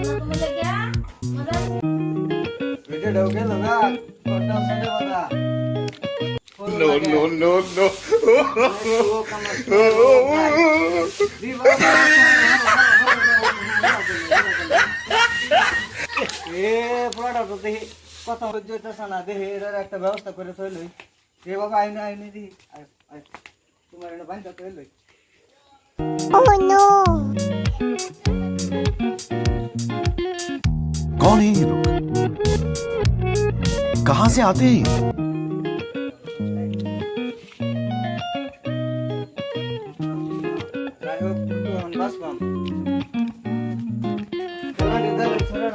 ना तुम्हें ले गया मदर बेटे डोके लगा कोटा से बता No, no, no, no. এ পুরাটা তো দেখি কথা হইতেছে না দেখি এর একটা ব্যবস্থা করে থইলই এ বাবা আইনে আইনে দি তোমার এনে বাইন্দা থইলই Oh no! कौन है ये लोग? कहां से आते हैं? যাই হোক একটু হন বাসবাম খেলা দিতে ছড়া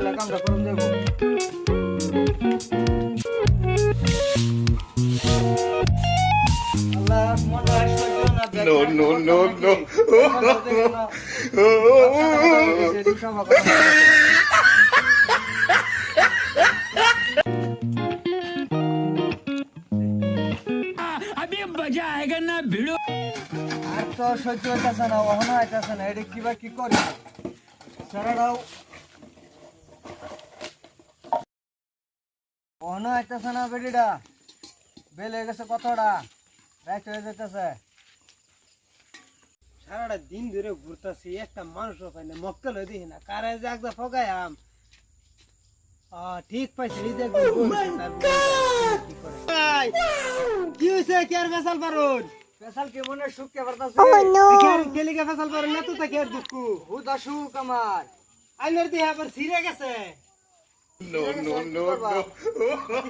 না কামটা করুন দেবো আল্লাহ মজা আসবে না No, no, no, no. अभी मजा आएगा ना भिड़ो আর তো সহ্য হইতেছে না ওহনা হইতেছে না এটা কিবা কি করি সারাটাও ওহনা হইতেছে না বেটিটা বেল হয়ে গেছে কতটা রাইট হয়ে যেতেছে সারাটা দিন ধরে ঘুরতেছি একটা মানুষও পাই না মক্কেল হয়ে দেখি না কারে যে একটা ফগাই আম ঠিক পাইছে এই যে কি হয়েছে কি আর ফেসাল পারুন স্পেশাল কি মনে সুখকে বার্তাছে Oh no! কেলিকে ফেসাল পারুন না তো তাকে আর দুঃখ হুদা সুখ আমার আইনের দিয়ে আবার ছিঁড়ে গেছে No, no, no, no.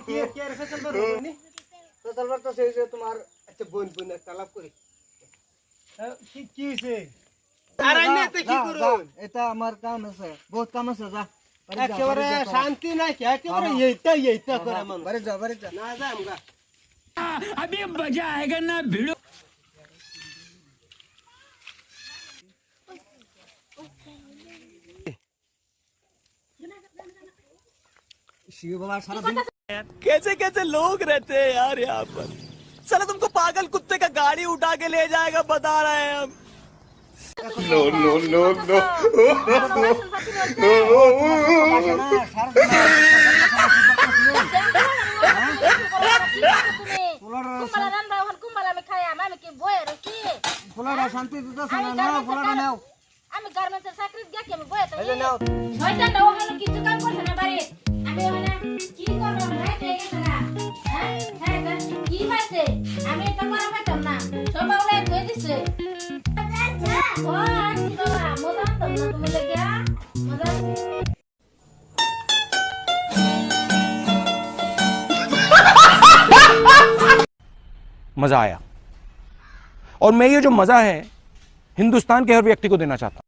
কি আর ফেসাল পারুন স্পেশাল বার্তাছে এই যে তোমার আচ্ছা বোন বোন একটা লাভ করি কি হয়েছে আর আইনে তো কি করুন এটা আমার কাম আছে বহুত কাম আছে যা একেবারে শান্তি নাই কি একেবারে এইটা করে মন বাড়ি যা বাড়ি যা না যাই আমগা अभी मजा आएगा ना भिड़ो শিব বাবা সারা দিন कैसे कैसे लोग रहते हैं यार यहाँ पर साला तुमको पागल कुत्ते का गाड़ी उठा के ले जाएगा बता रहे हैं हम No, no, no, no. Kumbala আমি খাই আমি কি বয়ে রছি ফুলাটা শান্তি দিতেছে না না ফুলাটা নাও আমি গার্মেন্টসের চাকরি গিয়ে কি আমি বয়ে এই যে নাও শয়তানটা ওখানে কিছু কাম করছে না বাড়ি আমি ওখানে কি করব রাইট হয়ে গেছে না হ্যাঁ হ্যাঁ কি হইছে আমি এটা করা পাইতাম না সব ওগুলা ধুয়ে দিছে আচ্ছা ও আছি বাবা মজা তো না তুমি লেগে মজা मजा आया और मैं ये जो मजा है हिंदुस्तान के हर व्यक्ति को देना चाहता हूं